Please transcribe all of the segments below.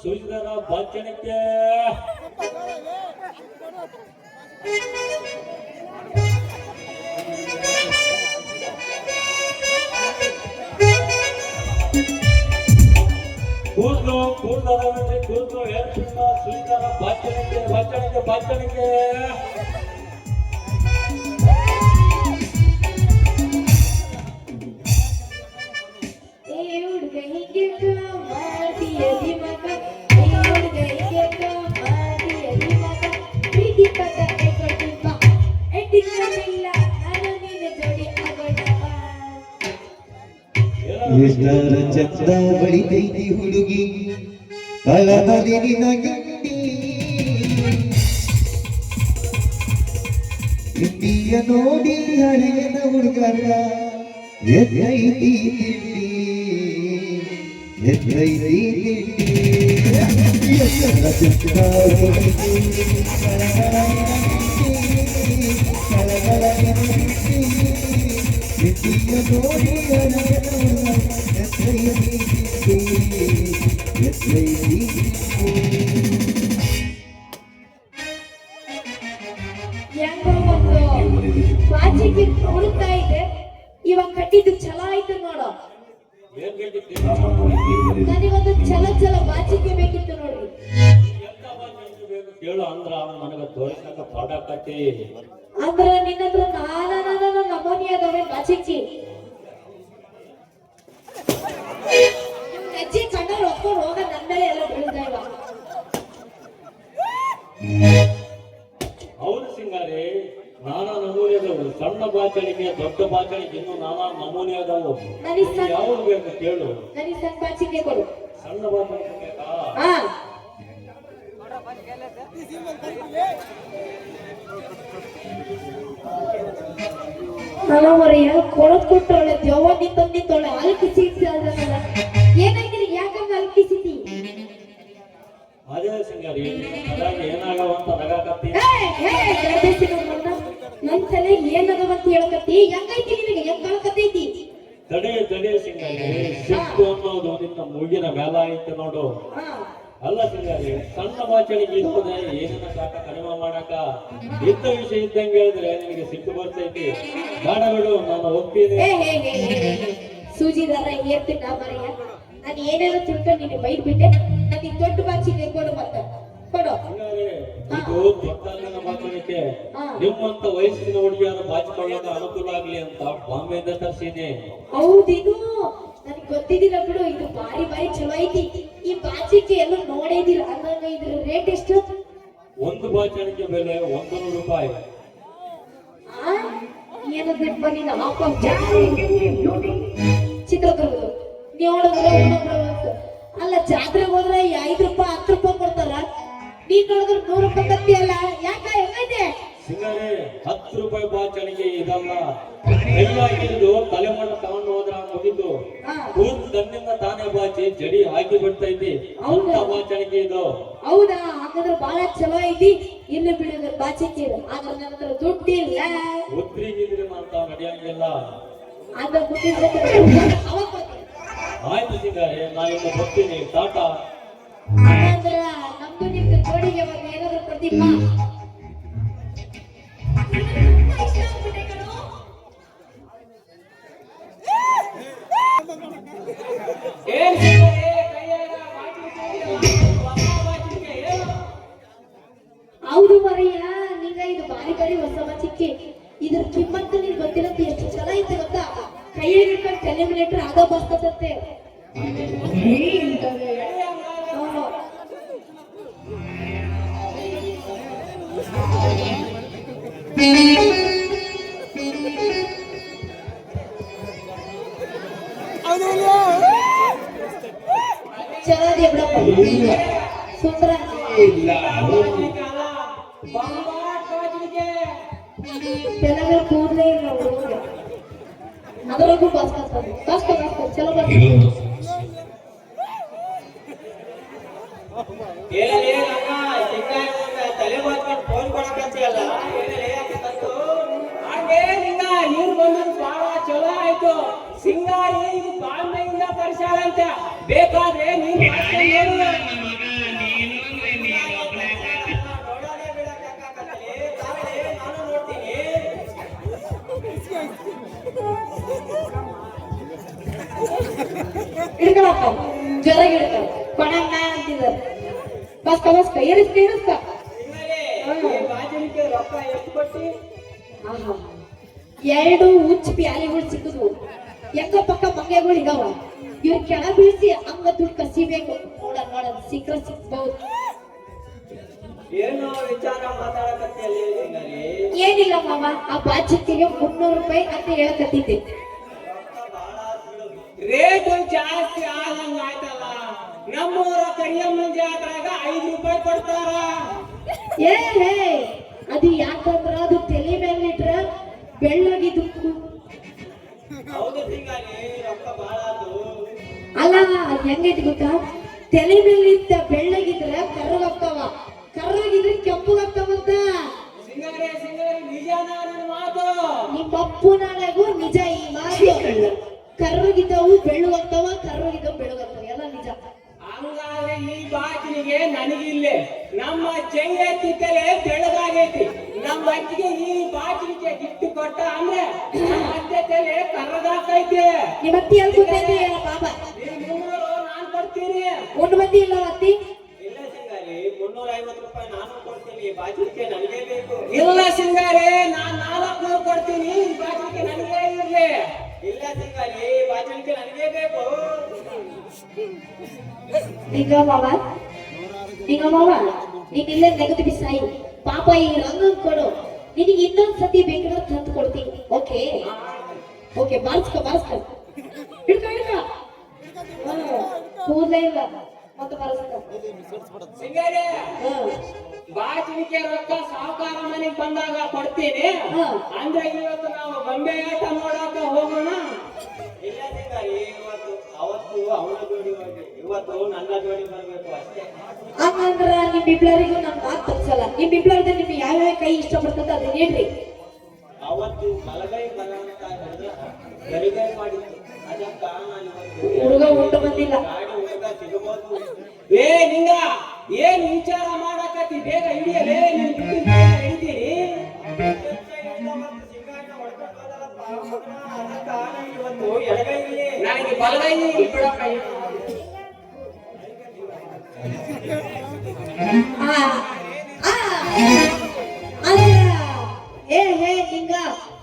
ಸುಜಿದರ ಭಾಷಣಕ್ಕೆ ಕೂದಲು ಕೂದಲು ಹೇಳ್ತಿಲ್ಲ ಸುಜಿದರ ಭಾಷಣಕ್ಕೆ ಭಾಷಣಕ್ಕೆ ಭಾಷಣಕ್ಕೆ ಎಷ್ಟರ ಚಂದ ಬಳಿತೈತಿ ಹುಡುಗಿ ಕಳದಲ್ಲಿ ನಿನಗಿಂಡಿ ಇಂಡಿಯ ನೋಡಿ ಹಳೆಯನ ಹುಡುಗರ ಎದ್ದೈತಿ ಎದ್ದೈತಿ ಎಷ್ಟರ ಚಂದ ಇಂಡಿಯ ನೋಡಿ ಹುಡುಕ್ತಾ ಇದೆ ಇವಾಗ ಕಟ್ಟಿದ್ದು ಛಲ ಆಯ್ತು ನೋಡು ನನಗೊಂದು ಛಲ ಬಾಚಿಕೆ ಬೇಕಿತ್ತು ನೋಡ್ರಿ ಕೇಳು ಅಂದ್ರ ನನಗ ತೋರಿಸಕ ಪಾಡಕತ್ತಿ ಅಂದ್ರ ನಿನ್ನ ಹತ್ರ ನಮೋನಿಯಾದವೇ ಬಾಚಿಕಿ ಹೆಜ್ಜೆ ಕಣ್ಣ ಹೊತ್ಕೊಂಡು ಹೋಗ ನನ್ನ ಮೇಲೆ ಎಲ್ಲ ಬೀಳ್ತಾ ಇವ ಹೌದು ಸಿಂಗಾರಿ ನಾನಾ ನಮೂನೆ ಅದಾವು ಸಣ್ಣ ಬಾಚಣಿಗೆ ದೊಡ್ಡ ಬಾಚಣಿಗೆ ಇನ್ನು ನಾನಾ ನಮೂನೆ ಅದಾವು ಯಾವ್ದು ಬೇಕು ಕೇಳು ನನಗೆ ಸಣ್ಣ ಬಾಚಿಕೆ ಕೊಡು ಸಣ್ಣ ಬಾಚಣಿಗೆ ಬೇಕಾ ನಮ್ಮವರೆಯ ಕೊಳತ್ ಕೊಟ್ಟವಳೆ ದೇವನಿ ತಂದಿತ್ತವಳೆ ಅಲ್ಕಿಸಿ ಏನಾಗಿರಿ ಯಾಕಂಗ ಅಲ್ಕಿಸಿತಿ ಅದೇ ಸಿಂಗಾರಿ ಏನಾಗವಂತ ನಗಾಕತ್ತಿ ನನ್ ತಲೆ ಏನದವಂತ ಹೇಳಕತ್ತಿ ಹೆಂಗೈತಿ ನಿನಗೆ ಹೆಂಗ್ ಕಾಣಕತ್ತೈತಿ ತಡೆ ಸಿಂಗಾರಿ ಸಿಟ್ಟು ಅನ್ನೋದು ನಿನ್ನ ಮುಗಿನ ಮೇಲ ಐತೆ ನೋಡು ಅಲ್ಲ ಸಿಂಗಾರಿ ಸಣ್ಣ ಬಾಚಣಿಗೆ ಇರೋದೆ ಏನನ್ನ ಸಾಕ ಕಡಿಮೆ ಮಾಡಾಕ ಇದ್ದ ವಿಷಯ ಇದ್ದಂಗೆ ಹೇಳಿದ್ರೆ ನಿನಗೆ ಸಿಟ್ಟು ಬರ್ತೈತಿ ಬೇಡ ಬಿಡು ನಾನು ಹೋಗ್ತೀನಿ ಸೂಜಿದಾರ ಏರ್ತೀನಿ ಮರೆಯ ನಾನು ಏನೇನೋ ತಿಳ್ಕೊಂಡು ನಿನಗೆ ಬೈದ್ ಬಿಟ್ಟೆ ನನಗೆ ದೊಡ್ಡ ಬಾಚಿಗೆ ಕೊಡು ಮತ್ತೆ ಕೊಡು ಇದು ದೊಡ್ಡ ಬಾಚಣಿಕೆ ನಿಮ್ಮಂತ ವಯಸ್ಸಿನ ಹುಡುಗಿಯರು ಬಾಚಿಕೊಳ್ಳೋಕೆ ಅನುಕೂಲ ಆಗ್ಲಿ ಅಂತ ಬಾಂಬೆಯಿಂದ ತರಿಸಿದೆ ಹೌದಿದು ನನಗೆ ಗೊತ್ತಿದ್ದಿಲ್ಲ ಬಿಡು ಇದು ಬಾರಿ ಚಲೋ ಐತಿ ಈ ಬಾಚಿಕೆ ಎಲ್ಲ ನೋಡೇದಿಲ್ಲ ಅಂದಾಗ ಇದ್ರ ರೇಟ್ ಎಷ್ಟು ಒಂದು ಬಾಚಣಿಕೆ ಬೆಲೆ 100 ರೂಪಾಯಿ ಏನಪ್ಪ ನೀನು ಚಿತ್ರದುರ್ಗ ನೋಡಿದ್ರೆ ಅಲ್ಲ ಜಾತ್ರೆಗೆ ಹೋದ್ರೆ 5 ರೂಪಾಯಿ 10 ರೂಪಾಯಿ ಕೊಡ್ತಾರ ನೀನ್ ನೋಡಿದ್ರೆ 100 ರೂಪಾಯಿ ಕತ್ತಿ ಅಲ್ಲ ಯಾಕ ಹೆಂಗೈತೆ ಸಿಂಗಾರಿ 10 ರೂಪಾಯಿ ಬಾಚಣಿಗೆ ಇದಲ್ಲ ಕೈಯಾಗಿದ್ದು ತಲೆಮಣ್ಣ ತಗೊಂಡು ಹೋದ್ರ ಮುಗಿದು ತನ್ನಿಂದ ತಾನೇ ಬಾಚಿ ಜಡಿ ಹಾಕಿ ಬಿಡ್ತೈತಿ ಅಂತ ಬಾಚಣಿಗೆ ಇದು ಹೌದಾ ಹಾಗಾದ್ರೆ ಬಹಳ ಚಲೋ ಐತಿ ಇಲ್ಲಿ ಬಿಡೋದ್ರ ಬಾಚಿಕೆ ಆದ್ರೆ ನನ್ನ ಹತ್ರ ದುಡ್ಡಿಲ್ಲ ಉದ್ರಿಗಿದ್ರೆ ಅಂತ ನಡೆಯಂಗಿಲ್ಲ ಆದ್ರೆ ಆಯ್ತು ಸಿಂಗಾರಿ ನಾನಿನ್ನು ಬರ್ತೀನಿ ಟಾಟಾ ಆದ್ರ ನಮ್ದು ನಿಮ್ದು ಜೋಡಿಗೆ ಒಂದು ಏನಾದ್ರು ಕೊಡ್ತೀಪ್ಪ ಹೌದು ಮರಯ್ಯ ನಿಂಗ ಇದು ಬಾರಿ ಹೊಸ ಬಾಚಿಕೆ ಇದ್ರ ಕಿಮ್ಮತ್ತು ನಿನ್ ಗೊತ್ತಿಲ್ಲ ಎಷ್ಟು ಚಲ ಐತೆ ಗೊತ್ತಾ ಕೈಯಾಗ ಇಟ್ಕೊಂಡು ತಲೆ ಮೇಲೆ ಇಟ್ರೆ ಆಗ ಬರ್ತದಂತೆ ಚಲೋ ದೇ ಬಿಡಪ್ಪ ಸುಂದರ ತೆಲಂಗಾಣ ಕೂದಲೇ ಇಲ್ಲ ಅದರಲ್ಲೂ ಬಸ್ ಚಲೋ ಬರ್ತೀನಿ ತಲೆ ಬಾಚ್ಕೊಂಡು ಫೋನ್ ಕೊಡಕಂತೀಯಲ್ಲ ಹಾಗೆ ನೀರು ಬಂದು ಬಹಳ ಚಲೋ ಆಯ್ತು ಸಿಂಗಾರಿ ಇದು ಬಾಂಬೆಯಿಂದ ತರಿಸಾರಂತೆ ಬೇಕಾದ್ರೆ ನೀನು ಹಿಡ್ಕೊಳಪ್ಪ ಜೋರಾಗಿ ಹಿಡ್ಕೊ ಕೊಡಣ್ಣ ಅಂತಿದ್ದಾರೆ ಬಸ್ಕ ಏರಿಸ್ಕ ಈ ಬಾಜಿನಿಕೆ ರೊಕ್ಕ ಎಷ್ಟು ಕೊಟ್ಟಿ? ಆಹಾ. 2 ಹುಚ್ಚ ಪ್ಯಾಲಿಗಳು ಸಿಕ್ಕದ್ವು ಎಕ್ಕ ಪಕ್ಕ ಮಂಗೆಗಳು ಇದಾವ ಇವ್ರ ಕೆಳ ಬೀಳ್ಸಿ ಹಂಗ ದುಡ್ಡು ಕಸಿಬೇಕು ನೋಡ ಸಿಕ್ಕ್ರ ಸಿಕ್ಬಹುದು ಏನೋ ವಿಚಾರ ಮಾತಾಡಕತ್ತಿಯಲ್ಲಿ ಸಿಂಗಾರಿ? ಏನಿಲ್ಲ ಮಾವ ಆ ಬಾಚಿಕ್ಕಿಗೆ 300 ರೂಪಾಯಿ ಅಂತ ಹೇಳಕತ್ತಿದ್ದೆ ರೇಟ್ ಜಾಸ್ತಿ ಆದಂಗ ಆಯ್ತಲ್ಲ. ನಮ್ಮೂರ ಕರಿಯಮ್ಮನ ಜಾತ್ರೆಗ 5 ರೂಪಾಯಿ ಕೊಡ್ತಾರ. ಹೇ ಅದು ಯಾಕಂದ್ರ ಅದು ತಲೆ ಮೇಲೆ ಇಟ್ರ ಬೆಳ್ಳಗಿದ್ದು ಹೌದು ಸಿಂಗಾರಿ, ರೊಕ್ಕ ಬಾಳ ಆತು. ಅಲ್ಲ ಅದ್ ಹೆಂಗೈತಿ ಗೊತ್ತಾ ತಲೆ ಮೇಲೆ ಇದ್ದ ಬೆಳ್ಳಗಿದ್ರ ಕರ್ರಗಿದ್ರೆ ಕೆಂಪಗಾಗ್ತಾವಂತ ಸಿಂಗಾರಿ ನಿಜಾನ ನಿನ್ನ ಮಾತು? ನಿಮ್ಮ ಅಪ್ಪು ನಾಳೆಗೂ ನಿಜ ಈ ಮಾತು ಕರ್ರಗಿದ್ದವು ಬೆಳ್ಳಗಾಗ್ತಾವ ಕರ್ರಗಿದ್ದವು ಬೆಳ್ಳಗಾಗ್ತಾವ ಎಲ್ಲ ನಿಜ. ಹಂಗಾದ್ರೆ ಈ ಬಾಚಿನಿಗೆ ನನಗಿಲ್ಲೇ ನಮ್ಮ ಚೆಂಗೈತಿ ತಲೆ ಬೆಳಗಾಗೈತಿ. ನಮ್ಮ ಅಜ್ಜಿಗೆ ಈ ಬಾಚಿನಿಗೆ ಗಿಫ್ಟ್ ಕೊಟ್ಟ ಅಂದ್ರೆ ನಮ್ಮ ಅತ್ತೆ ತಲೆ ಕರ್ರಗಾಕೈತಿ. ನಿಮ್ಮ ಅತ್ತಿ ಎಲ್ಲಿ ಕೂತೈತಿ ಬಾಬಾ ಈ 300 ನಾನ್ ಕೊಡ್ತೀನಿ. ಒಂದು ಮಂದಿ ಇಲ್ಲ ಅತ್ತಿ ಇಲ್ಲ ಸಿಂಗಾರಿ, 350 ರೂಪಾಯಿ ನಾನು ಕೊಡ್ತೀನಿ. ಬಾಚಿನಿಗೆ ನನಗೆ ಬೇಕು. ಇಲ್ಲ ಸಿಂಗಾರಿ, ನಾನ್ 400 ಕೊಡ್ತೀನಿ. ಈ ಬಾಚಿನಿಗೆ ನನಗೆ ಇರ್ಲಿ. ಇಲ್ಲ ಸಿಂಗಾರಿ, ಬಾಚಿನಿಗೆ ನನಗೆ ಬೇಕು. ಈಗ ಮಾವ ನೀನ್ ಇಲ್ಲೇ ನೆಗದು ಬಿಸಾಯಿ ಪಾಪ ಈ ರಂಗ ಕೊಡು ನಿನಗೆ ಇನ್ನೊಂದ್ ಸತಿ ಬೇಕಾದ್ರೆ ತಂದು ಕೊಡ್ತೀನಿ. ಓಕೆ ಬಾರಿಸ್ಕ ಹಿಡ್ಕ ಕೂದಲೇ ಇಲ್ಲ ಮತ್ತೆ ಬಾರಿಸ್ಕ ಸಿಂಗಾರಿ, ಬಾಚಿನಿಕೆ ರೊಕ್ಕ ಸಾವುಕಾರ ಮನೆಗೆ ಬಂದಾಗ ಕೊಡ್ತೀನಿ. ಅಂದ್ರೆ ಇವತ್ತು ನಾವು ಗೊಂಬೆ ಆಟ ನೋಡಕ ಹೋಗೋಣ. ಇಲ್ಲ ಸಿಂಗಾರಿ, ಅವತ್ತು ಅವನ ಜೋಡಿ ಹೋಗಿ ಇವತ್ತು ನನ್ನ ಜೋಡಿ ಬರ್ಬೇಕು ಅಷ್ಟೇ. ಹಂಗಂದ್ರ ನಿಮ್ಮಿಬ್ಳರಿಗೂ ನಾನು ಮಾತು ತಪ್ಸಲ್ಲ. ನಿಮ್ಮಿಬ್ಳರ್ದ ನಿಮ್ಗೆ ಯಾವ್ಯಾವ ಕೈ ಇಷ್ಟಪಡ್ತದ ಅದನ್ನ ಹೇಳ್ರಿ. ಅವತ್ತು ಬಲಗೈ ಬಲವಂತ ಗರಿಗೈ ಮಾಡಿತ್ತು. ಅದಕ್ಕ ನಾನು ಇವತ್ತು ಹುಡುಗ ಉಂಟು ಬಂದಿಲ್ಲ. ಗಾಡಿ ಹುಡುಗ ಸಿಗಬಹುದು. ಏ ನಿಂಗ ಏನ್ ವಿಚಾರ ಮಾಡಕತ್ತಿ? ಬೇಗ ಹಿಡಿಯಲೇ, ನೀನ್ ಹಿಡಿತೀನಿ. ನನಗೆ ಬಲಗೈ ಬಿಡಪ್ಪ. ಹೇ ನಿಂಗ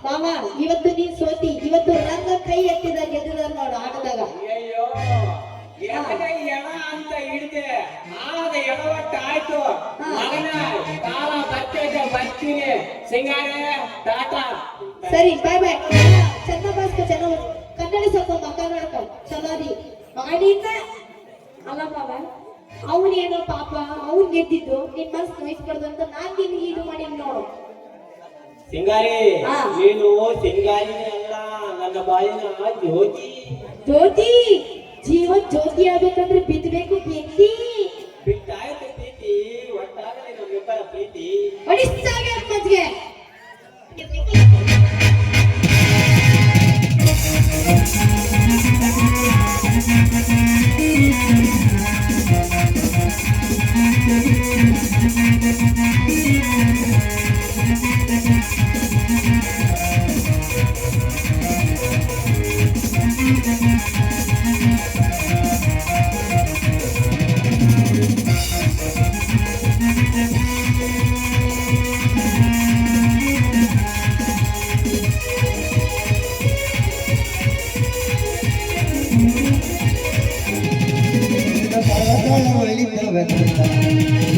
ಮಾವ ಇವತ್ತು ನೀನ್ ಸೋತಿ. ಇವತ್ತು ರಂಗ ಕೈ ಎತ್ತಿದ ಗೆದ್ದಿದ ನೋಡು ಆಟದಾಗ. ಅಯ್ಯೋ, ಎಡಗೈ ಎಡ ಅಂತ ಹಿಡಿದೆ, ಆಗ ಎಡವಟ್ಟ ಆಯ್ತು. ಮಗನ ಕಾಲ ಬರ್ತೀನಿ. ಸಿಂಗಾರೆ ಟಾಟಾ. ಸರಿ ಬಾಯ್ ಬಾಯ್. ಚೆನ್ನ ಬಾಸ್ಕೊ ಕನ್ನಡ ಸ್ವಲ್ಪ ಮಕ್ಕ ನೋಡ್ಕೊ ಚಲೋದಿ ಮಾಡಿದ್ದ ಅಲ್ಲ ಮಾವ. ಅವನೇನೋ ಪಾಪ ಅವ್ನ್ ಗೆದ್ದಿದ್ದು ನಿನ್ ಮನ್ಸು ನೋಯಿಸ್ಬಾರ್ದು ಅಂತ ನಾನ್ ನಿನ್ಗೆ ಇದು ಮಾಡಿ ನೋಡು. ಸಿಂಗಾರಿ, ನೀನು ಸಿಂಗಾರಿನೇ ಅಲ್ಲ, ನನ್ನ ಬಾಯಿನ ಜ್ಯೋತಿ. ಜೀವನ್ ಜ್ಯೋತಿ ಆಗ್ಬೇಕಂದ್ರೆ ಬಿದ್ದಬೇಕು ಪ್ರೀತಿ. ಬಿಟ್ಟಾಯ್ತು ಪ್ರೀತಿ, ಒಟ್ಟಾಗಲಿ ನಮ್ಮಿಬ್ಬರ ಪ್ರೀತಿ. ಹೊಡಿಸ್ತಾಗ ಮಜ್ಗೆ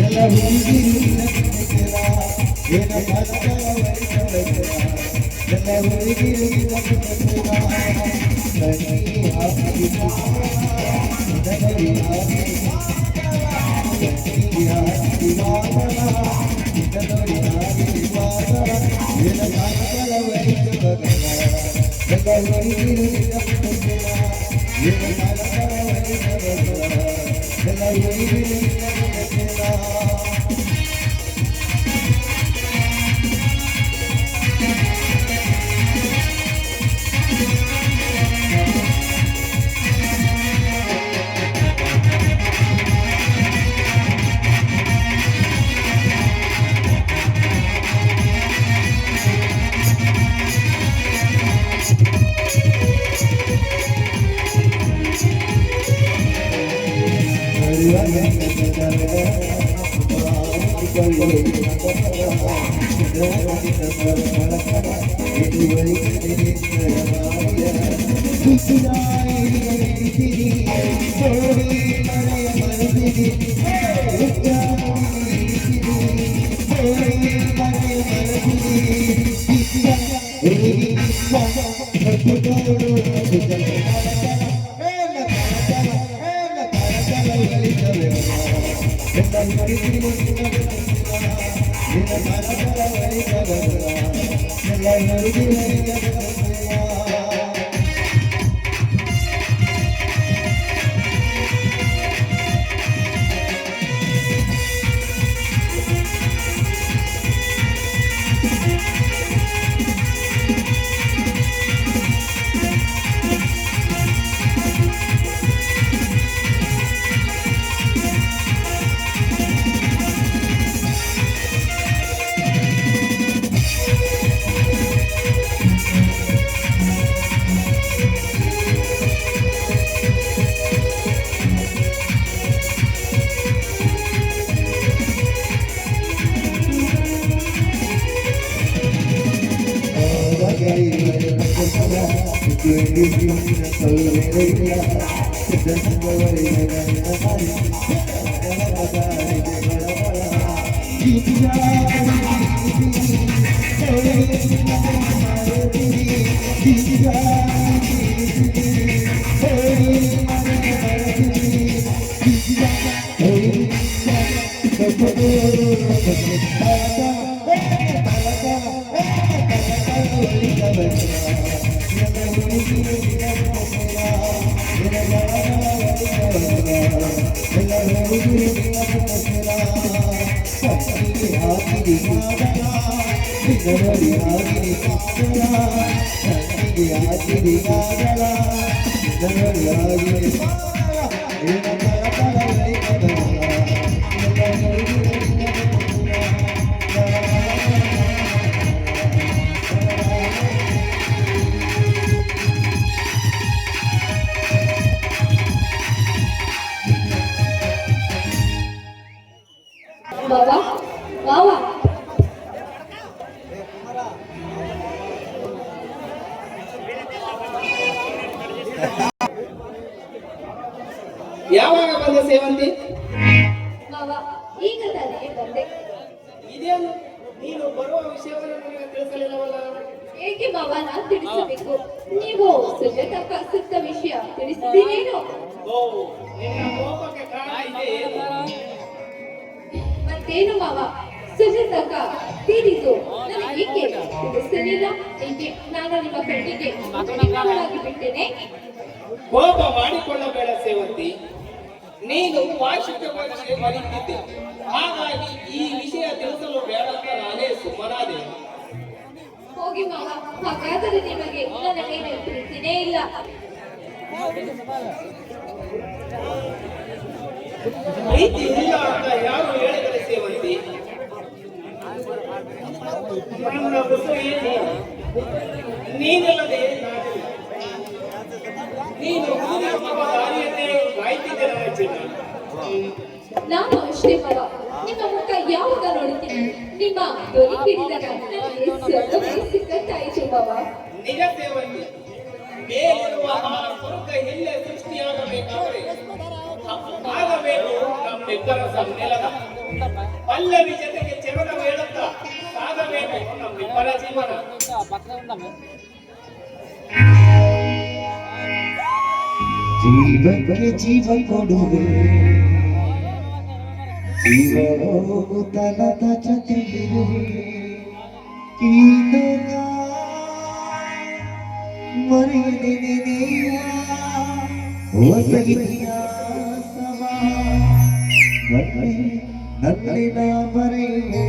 ಎಲ್ಲ ಹುಡುಗಿರು ಬಾವಾ ಬಾವಾ ಯಾವಾಗ ಬಂದ ಸೇವಂತಿ? ಬಾವಾ ಈಗ ತಾನೇ ಬಂದೆ. ಇದೇನು ನೀನು ಬರುವ ವಿಷಯವನ್ನು ನನಗೆ ತಿಳಿಸಲಿಲ್ಲವಲ್ಲ? ಏಕೆ ಬಾವಾ ನಾನು ತಿಳಿಸಬೇಕು? ನೀವು ಸುಜಾತಕ್ಕ ಸತ್ತ ವಿಷಯ ತಿಳಿಸಿದ್ದೀನೇನು? ಓ, ನಿನ್ನ ಕೋಪಕ್ಕೆ ಕಾರಣ ಇದೆ. ಮತ್ತೇನು ಮಾವ, ಸುಜಾತಕ್ಕ ತೀರಿದ್ದು ನನಗೆ ಏಕೆ ತಿಳಿಸಲಿಲ್ಲ? ಏಕೆ ನಾನು ನಿಮ್ಮ ಕಣ್ಣಿಗೆ ನಿಮ್ಮವಳಾಗಿ ಬಿಟ್ಟೇನೆ? ಕೋಪ ಮಾಡಿಕೊಳ್ಳಬೇಡ ಸೇವಂತಿ. ನೀನು ವಾರ್ಷಿಕ ಪರೀಕ್ಷೆ ಬರೀತಿದ್ದೆ, ಹಾಗಾಗಿ ಈ ವಿಷಯ ತಿಳಿಸಲು ಬೇಡ ಅಂತ ನಾನೇ ಸುಮ್ಮನಾದೆ. ಹೋಗಿ ಮಾವ, ಹಾಗಾದರೆ ನಿಮಗೆ ನನ್ನ ಮೇಲೆ ಪ್ರೀತಿನೇ ಇಲ್ಲ. ಪ್ರೀತಿ ಇಲ್ಲ ಅಂತ ಯಾರು ಹೇಳಿದರೆ ಸೇವಂತಿ? ನನ್ನ ಬುಸು ಏನು? ನೀನಲ್ಲದೆ ನಾನಿಲ್ಲ. ನೀನು ಹೋಗಿರುವ ದಾರಿಯನ್ನೇ ಕಾಯ್ತಿದ್ದೆ ನನ್ನ ಚಿನ್ನ. ನಾನು ಅಷ್ಟೇ ಮಾವ, ನಿಮ್ಮ ಮುಖ ಯಾವಾಗ ನೋಡುತ್ತೀನಿ ನಿಮ್ಮ ಧ್ವನಿ ಹಿಡಿದಾಗ ನನಗೆ ಸ್ವರ್ಗವೇ ಸಿಕ್ಕಂತಾಯಿತು ಮಾವ. ನಿಜ ಸೇವಂತಿ, ಮೇಲಿರುವ ಆ ಸ್ವರ್ಗ ಇಲ್ಲೇ ಸೃಷ್ಟಿಯಾಗಬೇಕಾದರೆ ಆಗಬೇಕು ನಮ್ಮಿಬ್ಬರ ಸಮ್ಮಿಲನ. ಪಲ್ಲವಿ ಜೊತೆಗೆ ಚರಣ ಹೇಳುತ್ತಾ ಸಾಗಬೇಕು ನಮ್ಮಿಬ್ಬರ ಜೀವನ. ಜೀವಕ್ಕೆ ಜೀವ ಕೊಡುವೆ, ಜೀವ ಹೋಗುತ್ತಲದ ಜೊತೆಗಿರುವೆ. ಕೀಲನ ಮರೆಯದೆ ನೆನೆಯುವ ಹೊಸಗಿನ ಸಮ ನನ್ನಿನ ಮರೆಯುವೆ.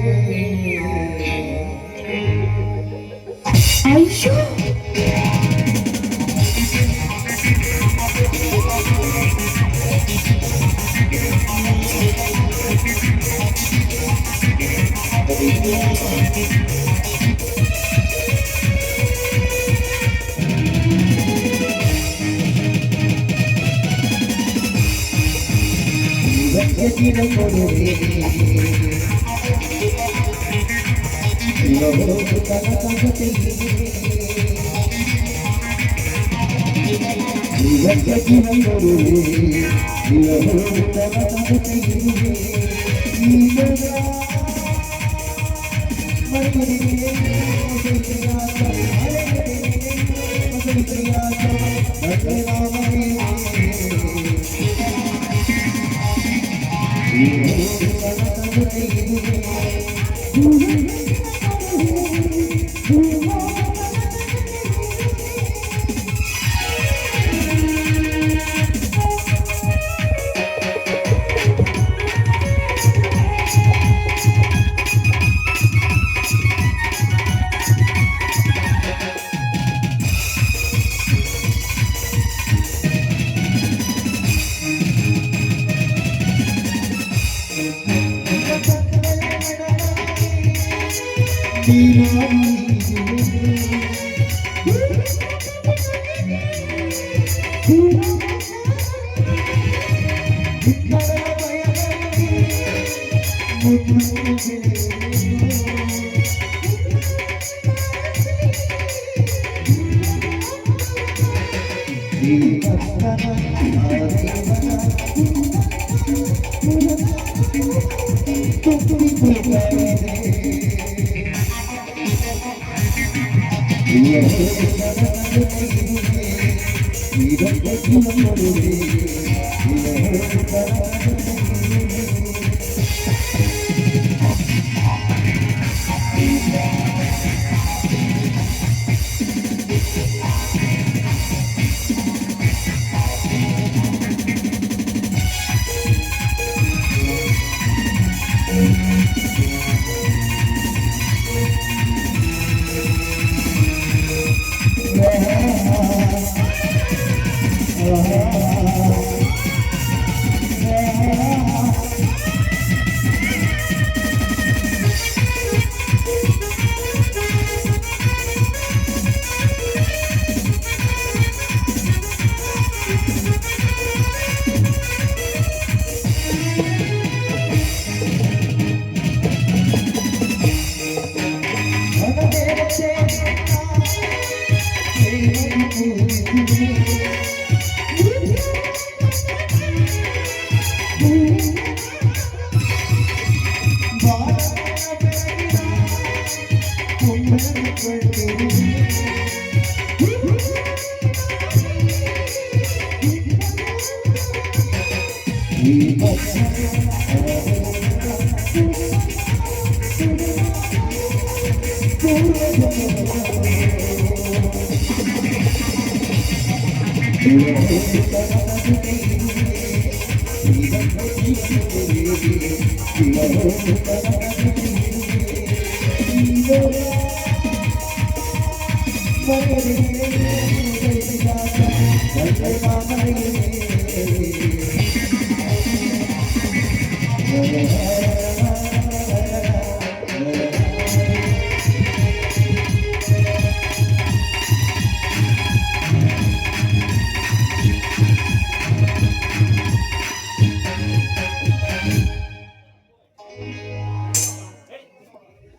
ಜೀವ ಕೊಡುವೆ, ಜೀವ ಹೋಗುತ್ತಲ ಜೊತೆಗಿರುವೆ ಜೀವಕ್ಕೆ ಜೀವ ಕೊಡುವೆ ಜೀವ ಹೋಗುತ್ತಲ ಜೊತೆಗಿರುವೆ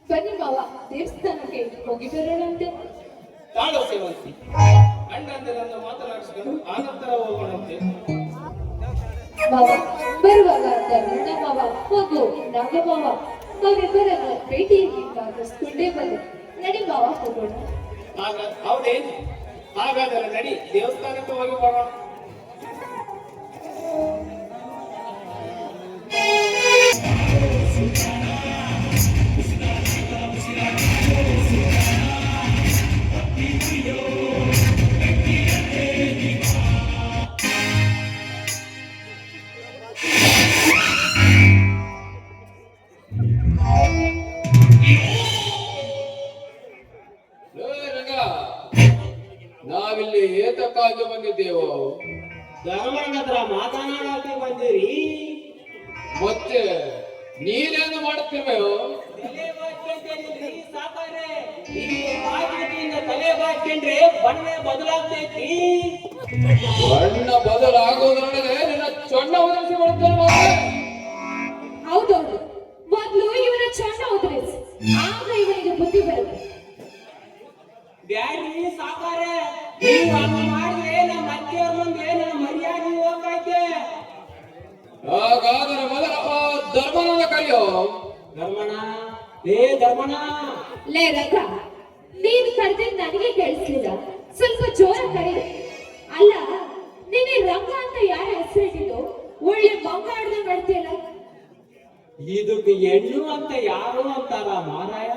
ಬನ್ನಿ ಮಾವ ದೇವಸ್ಥಾನಕ್ಕೆ ಹೋಗಿ ಬರೋಣಂತೆ. ತಾಳು ಸೇವಂತಿ ಅಣ್ಣಂದಿರನ್ನು ಮಾತನಾಡಿಸಿಕೊಂಡು ಆನಂತರ ಹೋಗೋಣಂತೆ. ಮಾವ ಬರುವಾಗ ಧರ್ಮಣ್ಣ ಮಾವ ಹಾಗೂ ನಾಗ ಮಾವ ಅವರಿಬ್ಬರನ್ನು ಭೇಟಿಯಾಗಿ ಭಾಗವಹಿಸಿಕೊಂಡೇ ಬಂದೆ. ನಡಿ ಮಾವ ಹೋಗೋಣ. ಹೌದೇನು? ಹಾಗಾದರೆ ನಡಿ ದೇವಸ್ಥಾನಕ್ಕೆ ಹೋಗಿ ಬರೋಣ. ನಾವಿಲ್ಲಿ ಏತಕ್ಕಾಗಿ ಬಂದಿದ್ದೇವು? ಧರ್ಮಣ್ಣತ್ರ ಮಾತನಾಡಕ್ಕೆ ಬಂದಿರಿ. ಮತ್ತೆ ನೀನೇನು ಮಾಡುತ್ತಿರುವೆಯೋ? ತಲೆ ಬಾಚ್ಕೊಂಡ್ರಿ ಸಾಕಾರೆ. ಈ ಮಾತುಕತೆಯಿಂದ ತಲೆ ಬಾಚ್ಕೊಂಡ್ರೆ ಬಣ್ಣ ಬದಲಾಗ್ತೈತಿ. ಬಣ್ಣ ಬದಲಾಗುವುದರೊಳಗೆ ನಿನ್ನ ಚೊಣ್ಣ ಉದರಿಸಿ ಬರುತ್ತಲ್ವ? ಹೌದೌದು, ಮೊದಲು ಇವನ ಚಣ್ಣ ಉದುರಿಸಿ, ಆಗ ಇವನಿಗೆ ಬುದ್ಧಿ ಬರುತ್ತೆ. ಬ್ಯಾಡ್ರಿ ಸಾಕಾರೆ ನೀವು ಹಂಗ ಮಾಡಿದ್ರೆ ನಮ್ಮ ಅತ್ತೆಯವ್ರ ಮುಂದೆ ನನ್ನ ಮರ್ಯಾದೆ ಹೋಗೈತೆ. ಹಾಗಾದರೆ ಮೊದಲ ಆ ಧರ್ಮನನ್ನ ಕರೆಯೋ. ಧರ್ಮಣ್ಣ, ಏ ಧರ್ಮಣ್ಣ, ಲೇ ರಂಗ, ನೀನ್ ಕರೆದಿದ್ ನನಗೆ ಕೇಳಿಸ್ಲಿಲ್ಲ, ಸ್ವಲ್ಪ ಜೋರ ಕರಿ. ಅಲ್ಲ, ನೀನೆ ರಂಗ ಅಂತ ಯಾರ ಹೆಸರಿಟ್ಟಿದ್ದು? ಒಳ್ಳೆ ಮಂಗ ಆಡ್ದಂಗ್ ಆಡ್ತೀಯಲ್ಲ. ಇದಕ್ಕೆ ಹೆಣ್ಣು ಅಂತ ಯಾರು ಅಂತಾರ ಮಾರಾಯ?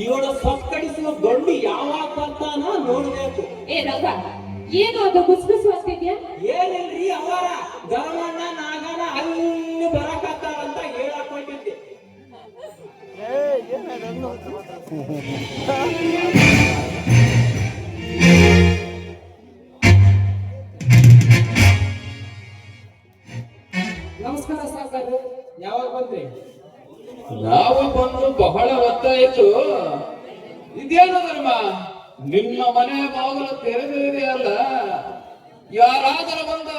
ಇವಳು ಸಕ್ಕಡಿಸುವ ಗಂಡು ಯಾವಾಗ ಬರ್ತಾನ ನೋಡ್ಬೇಕು. ಏ ರಂಗ, ಏನು ಅದು ಗುಸ್ಗುಸು ಅಂತಿದ್ಯಾ? ಏನಿಲ್ರಿ ಅವರ ಧರ್ಮಣ್ಣ ನಾಗನ ಅಲ್ಲಿ ಬರಕತ್ತಾರಂತ ಹೇಳಕ್ ಹೋಗಿದ್ದೆ. ನಮಸ್ಕಾರ ಸಾಕಾರು, ಯಾವಾಗ ಬಂದ್ರಿ? ನಾವು ಬಂದು ಬಹಳ ಹೊತ್ತಾಯಿತು. ಇದೇನು ಧರ್ಮ, ನಿಮ್ಮ ಮನೆ ಬಾಗಿಲು ತೆರೆದಿದೆಯಲ್ಲ, ಯಾರಾದರೂ ಬಂದು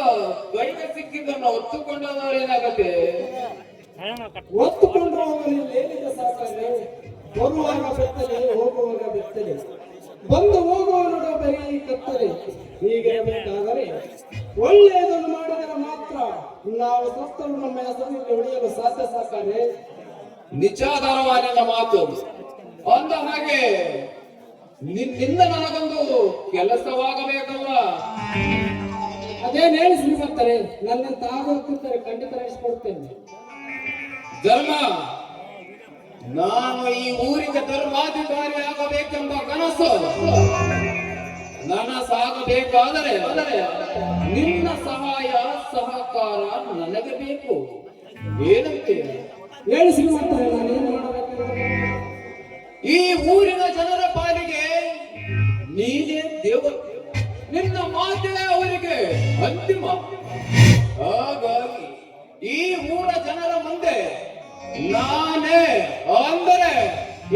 ಕೈಗೆ ಸಿಕ್ಕಿದ್ದನ್ನು ಹೊತ್ತುಕೊಂಡವರೇನಾಗತ್ತೆ? ಒತ್ತುಕೊಂಡ್ರೆ ಹೋಗಲಿಲ್ಲ, ಏನಿದೆ ಸಾಕಾದ್ರೆ? ಬರುವಾಗ ಬೆತ್ತಲೆ, ಹೋಗುವಾಗ ಬೆತ್ತಲೆ, ಬಂದು ಹೋಗುವ ಬರೀ ಕತ್ತಲೆ. ಹೀಗಿರಬೇಕಾದರೆ ಒಳ್ಳೆಯದನ್ನು ಮಾಡಿದರೆ ಮಾತ್ರ ನಾವು ಸತ್ತರು ನಮ್ಮ ಹೆಸರಿನಲ್ಲಿ ಉಳಿಯಲು ಸಾಧ್ಯ ಸಾಕಾರೆ. ನಿಜಾಧಾರವಾದ ಮಾತು. ಅಂದ ಹಾಗೆ ನಿನ್ನಿಂದ ನನಗೊಂದು ಕೆಲಸವಾಗಬೇಕಲ್ಲ? ಅದೇನು ಹೇಳಿ ಶ್ರೀಮಂತರೆ, ನನ್ನಂತ ಆಗೋಗ್ತಿದ್ದರೆ ಖಂಡಿತ ನಡೆಸಿಕೊಡ್ತೇನೆ. ಧರ್ಮ, ನಾನು ಈ ಊರಿಗೆ ಧರ್ಮಾಧಿಕಾರಿ ಆಗಬೇಕೆಂಬ ಕನಸು ನನಸಾಗಬೇಕಾದರೆ ನಿನ್ನ ಸಹಾಯ ಸಹಕಾರ ನನಗೆ ಬೇಕು. ಏನಂತೆ? ಹೇಳಿ ಶ್ರೀಮಂತರೆ, ನಾನೇನು ಮಾಡಬೇಕು? ಈ ಊರಿನ ಜನರ ಪಾಲಿಗೆ ನೀನೇ ದೇವರು, ನಿನ್ನ ಮಾತೇ ಅವರಿಗೆ ಅಂತಿಮ. ಹಾಗಾಗಿ ಈ ಊರ ಜನರ ಮುಂದೆ ನಾನೇ ಅಂದರೆ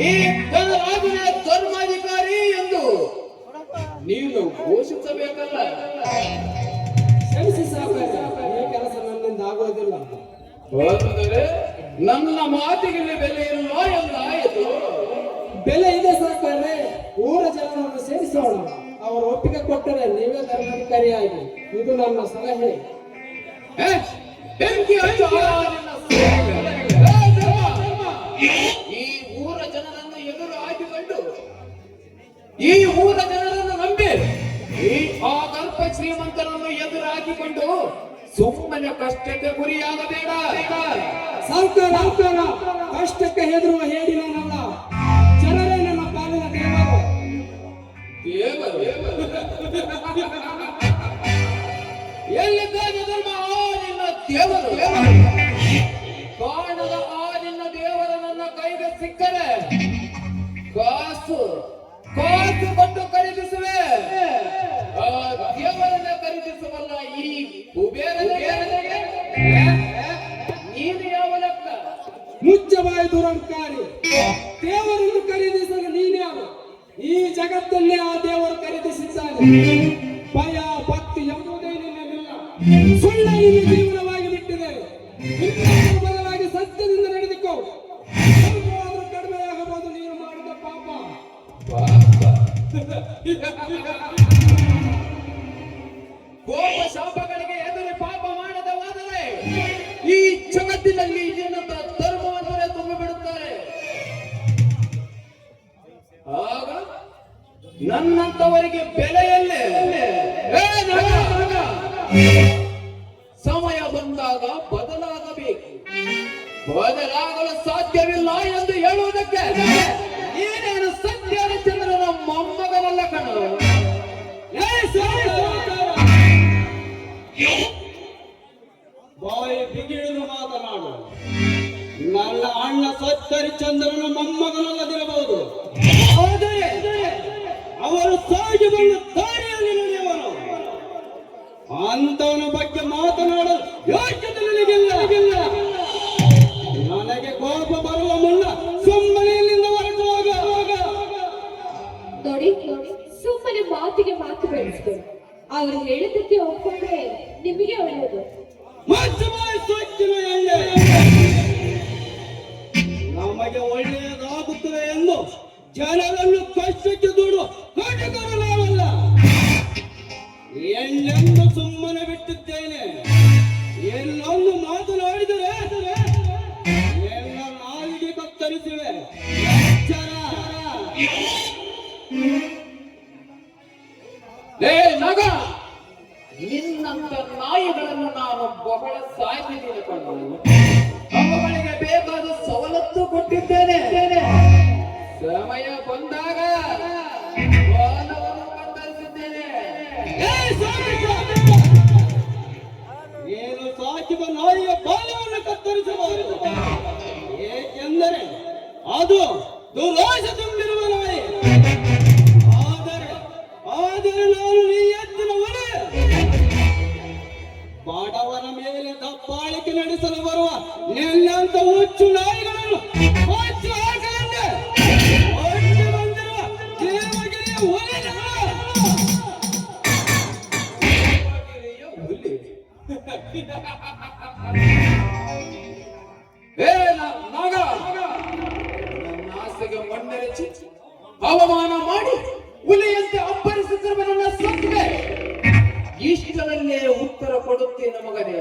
ಈ ಗಣರಾಜನ ಧರ್ಮಾಧಿಕಾರಿ ಎಂದು ನೀನು ಘೋಷಿಸಬೇಕಲ್ಲ? ಕ್ಷಮಿಸಿ ಸಾಕಾರೆ, ಈ ಕೆಲಸ ನನ್ನಿಂದ ಆಗೋದಿಲ್ಲ. ಅಂದರೆ ನನ್ನ ಮಾತಿಗೆ ಬೆಲೆ ಇಲ್ಲ ಎಂದಾಯಿತು. ಬೆಲೆ ಇದೆ ಸಾಕಾರೆ, ಊರ ಜನರನ್ನು ಸೇರಿಸೋಣ. ಅವರು ಒಪ್ಪಿಗೆ ಕೊಟ್ಟರೆ ನೀವೇ ಧರ್ಮಾಧಿಕಾರಿಯಾಗಿ. ಇದು ನನ್ನ ಸಲಹೆ. ಏ, ಬೆಂಕಿ ಹಚ್ಚು ಆ ನಿನ್ನ ಸೇವೆ. ಏ ಧರ್ಮ, ಈ ಊರ ಜನರನ್ನು ಎದುರು ಹಾಕಿಕೊಂಡು ಈ ಊರ ಜನರನ್ನು ನಂಬಿ ಈ ಆ ಗರ್ಭ ಶ್ರೀಮಂತರನ್ನು ಎದುರು ಹಾಕಿಕೊಂಡು ಸುಮ್ಮನೆ ಕಷ್ಟಕ್ಕೆ ಗುರಿಯಾಗಬೇಡ. ಸಾವುಕಾರ, ಕಷ್ಟಕ್ಕೆ ಹೆದರುವ ಹೇಳಿ ನಾನಲ್ಲ, ಜನರೇ ನನ್ನ ಪಾಲಿನ ದೇವರು. ದೇವರು ಎಲ್ಲಿದ್ದಾನೆ ಧರ್ಮ? ಆ ನಿನ್ನ ದೇವರು. ಕಾಣದ ಆ ನಿನ್ನ ದೇವರ ನನ್ನ ಕೈಗೆ ಸಿಕ್ಕರೆ ಕಾಸು ಕೊಟ್ಟು ಖರೀದಿಸುವೆ. ಆ ದೇವರನ್ನ ಖರೀದಿಸುವಲ್ಲ ಈ ಕುಬೇರನಿಗೆ ನೀನು ಯಾವ ಲೆಕ್ಕ? ಮುಚ್ಚಬಾಯಿ ದುರಂಕಾರಿ, ದೇವರನ್ನು ಖರೀದಿಸಲು ನೀನ್ಯಾರು? ಈ ಜಗತ್ತಲ್ಲೇ ಆ ದೇವರು ಖರೀದಿಸಿದ್ದಾನೆ. ಭಯ ಭಕ್ತಿ ಎಂಬುದೇ ನಿನ್ನಲ್ಲಿಲ್ಲ. ಸುಳ್ಳ ನಿನ್ನ ಜೀವನವಾಗಿ ಬಿಟ್ಟಿದೆ. ಇನ್ನಾದರೂ ಬದಲಾಗಿ ಸತ್ಯದಿಂದ ನಡೆದುಕೋ. ಸ್ವಲ್ಪವಾದರೂ ಕಡಿಮೆಯಾಗಬಹುದು ನೀನು ಮಾಡಿದ ಪಾಪ. ಕೋಪ ಶಾಪಗಳಿಗೆ ಎದುರು ಪಾಪ ಮಾಡದವಾದರೆ ಈ ಜಗತ್ತಿನಲ್ಲಿ ನಿನ್ನಂತ ಧರ್ಮವನ್ನೇ ತುಂಬಿಬಿಡುತ್ತಾರೆ. ಆಗ ನನ್ನಂತವರಿಗೆ ಬೆಲೆಯಲ್ಲೇ ಸಮಯ ಬಂದಾಗ ಬದಲಾಗಬೇಕು. ಬದಲಾಗಲು ಸಾಧ್ಯವಿಲ್ಲ ಎಂದು ಹೇಳುವುದಕ್ಕೆ ನೀನೇನು ಸತ್ಯಹರಿಶ್ಚಂದ್ರನ ಮೊಮ್ಮಗನಲ್ಲ ಕಣ. ಬಾಯಿ ಬಿಗಿದು ಮಾತನಾಡು. ನನ್ನ ಅಣ್ಣ ಸತ್ಯಹರಿಶ್ಚಂದ್ರನ ಮೊಮ್ಮಗನಲ್ಲದಿರಬಹುದು, ಆದರೆ ಅವರು ಸಾಗಿ ಬಂದ ದಾರಿಯಲ್ಲಿ ನಡೆಯುವನು. ಅಂತವನ ಬಗ್ಗೆ ಮಾತನಾಡಲು ಯೋಗ್ಯತೆ ನನಗಿಲ್ಲ. ನನಗೆ ಕೋಪ ಬರುವ ಮುನ್ನ ಸುಮ್ಮನೆ ಇಲ್ಲಿಂದ ಹೊರಟುವಾಗ. ನೋಡಿ, ಸುಮ್ಮನೆ ಮಾತಿಗೆ ಮಾತು ಬೆಳೆಸ್ಬೇಡಿ. ಅವ್ರು ಹೇಳಿದ್ದಕ್ಕೆ ಒಪ್ಕೊಂಡ್ರೆ ನಿಮಗೆ ಒಳ್ಳೆಯದು. ನಮಗೆ ಒಳ್ಳೆಯದಾಗುತ್ತದೆ ಎಂದು ಜನರನ್ನು ಕಷ್ಟಕ್ಕೆ ದೂಡುವ ಕಟಕರು ನಾವಲ್ಲ. ಎಲ್ಲೆಂದು ಸುಮ್ಮನೆ ಬಿಟ್ಟಿದ್ದೇನೆ. ಎಲ್ಲೊಂದು ಮಾತನಾಡಿದರೆ ಎಲ್ಲ ನಾಲಿಗೆ ಕತ್ತರಿಸಿವೆ. ಎಚ್ಚರ. ಲೇ ನಗ, ನಿನ್ನಂತ ನಾಯಿಗಳನ್ನು ನಾನು ಬಹಳ ಸಾಕಿದ್ದೀನಿ ಕಣ್ಣು. ಅವುಗಳಿಗೆ ಬೇಕಾದ ಸವಲತ್ತು ಕೊಟ್ಟಿದ್ದೇನೆ. ಸಮಯ ಬಂದಾಗ ಬಾಲವನ್ನು ಕತ್ತರಿಸಿದ್ದೇನೆ. ನೀನು ಸಾಕಿದ ನಾಯಿಯ ಬಾಲವನ್ನು ಕತ್ತರಿಸಬಾರದು. ಏಕೆಂದರೆ ಅದು ದುರಾಶೆ ತುಂಬಿರುವ ನಾಯಿ. ಆದರೆ ನಾನು ನೀ ಎತ್ತಿನ ಒಲೆ. ಬಡವರ ಮೇಲೆ ದಬ್ಬಾಳಿಕೆ ನಡೆಸಲು ಬರುವ ನಿನ್ನಂತ ಹುಚ್ಚು ನಾಯಿಗಳನ್ನು ಹೊಚ್ಚು ಹಾಕಲೆಂದೇ ಹೊರಟು ಬಂದಿರುವ ದೇವಗಿರಿಯ ಒಲೆ ನಾನು. ಮಗ, ನನ್ನ ಆಸೆಗೆ ಮಣ್ಣೆರಚಿ ಅವಮಾನ ಮಾಡಿ ಹುಲಿಯಂತೆ ಅಪ್ಪರಿಸುತ್ತಿರುವ ನನ್ನ ಸತ್ವೆ. ಇಷ್ಟರಲ್ಲೇ ಉತ್ತರ ಕೊಡುತ್ತೇನೆ ಮಗನೇ,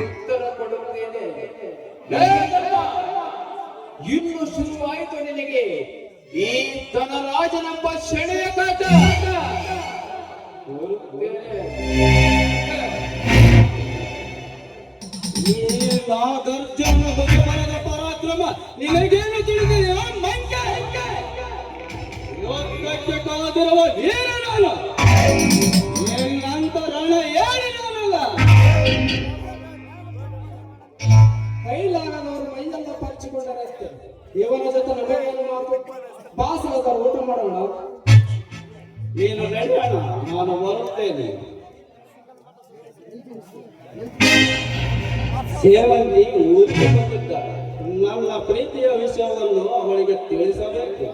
ಉತ್ತರ ಕೊಡುತ್ತೇನೆ. ಇನ್ನು ಶುರುವಾಯಿತು ನಿನಗೆ ಈ ಧನರಾಜನೆಂಬ ಶೆಣೆಯ ಕಾಟ. ಗರ್ಜನ ಬಗೆಬರದ ಪರಾಕ್ರಮ ನಿನಗೇನು ತಿಳಿದಿದೆಯೋ ಮಂಕ? ಯುದ್ಧಕ್ಕೆ ಕಾದಿರುವ ವೀರ ನಾನು. ನಿನ್ನಂತ ರಣ ಏಳಿ ನಾನಲ್ಲ. ಕೈಲಾಗದವರು ಮೈಯೆಲ್ಲ ಪರಚಿಕೊಂಡರೆ ಅಷ್ಟೇ. ಇವನ ಜೊತೆ ನಮಗೆ ಮಾತು ಬಾಸದ ಊಟ ಮಾಡೋಣ. ನೀನು ನಡೆಯೋಣ, ನಾನು ಬರುತ್ತೇನೆ. ಸೇವಂತಿ ಊರಿಗೆ ಬಂದಿದ್ದ. ನನ್ನ ಪ್ರೀತಿಯ ವಿಷಯವನ್ನು ಅವಳಿಗೆ ತಿಳಿಸಬೇಕು.